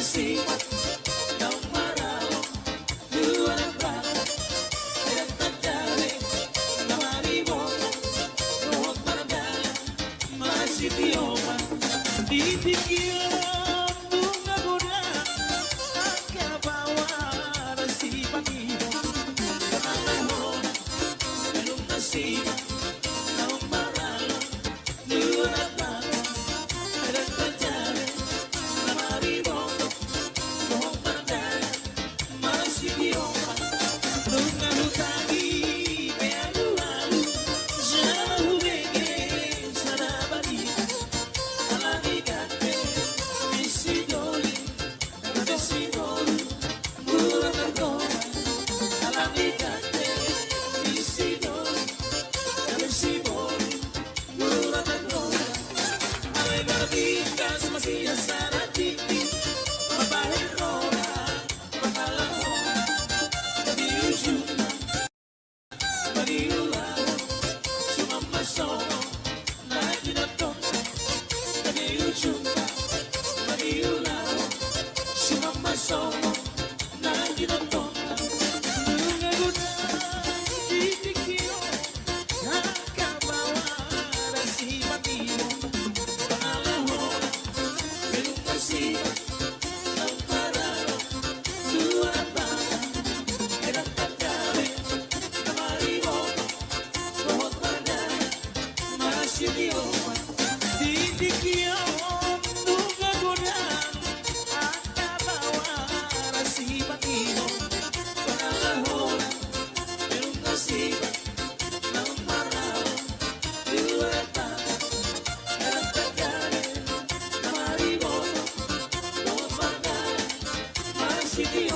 sima non paralo due le braccia e tagliare la marijuana non parabella ma si piova di pikiran bunga goda angka bawah si pagino panahon belum nasima non paralo due le braccia e tagliare la marijuana non parabella ma si piova lunga lutagi pealu lalu jauh bege sarabadi alamigate misidoli misidoli pura vergogna alamigate misidoli misidoli pura vergogna aveva vidas masia saratiti babae rora bahala diujuna mariula sumama sono lagi na tonta diujuna mariula sumama sono lagi na tonta lunga guda ditikio nakabawa si matino pangalahon belum pasiba ang paralo dua bata era tattare na maribono rohot pandai masih dioma ditikio lunga guda akabawa si matino pangalahon belum pasiba ang paralo dua bata era tattare na maribono rohot pandai masih dioma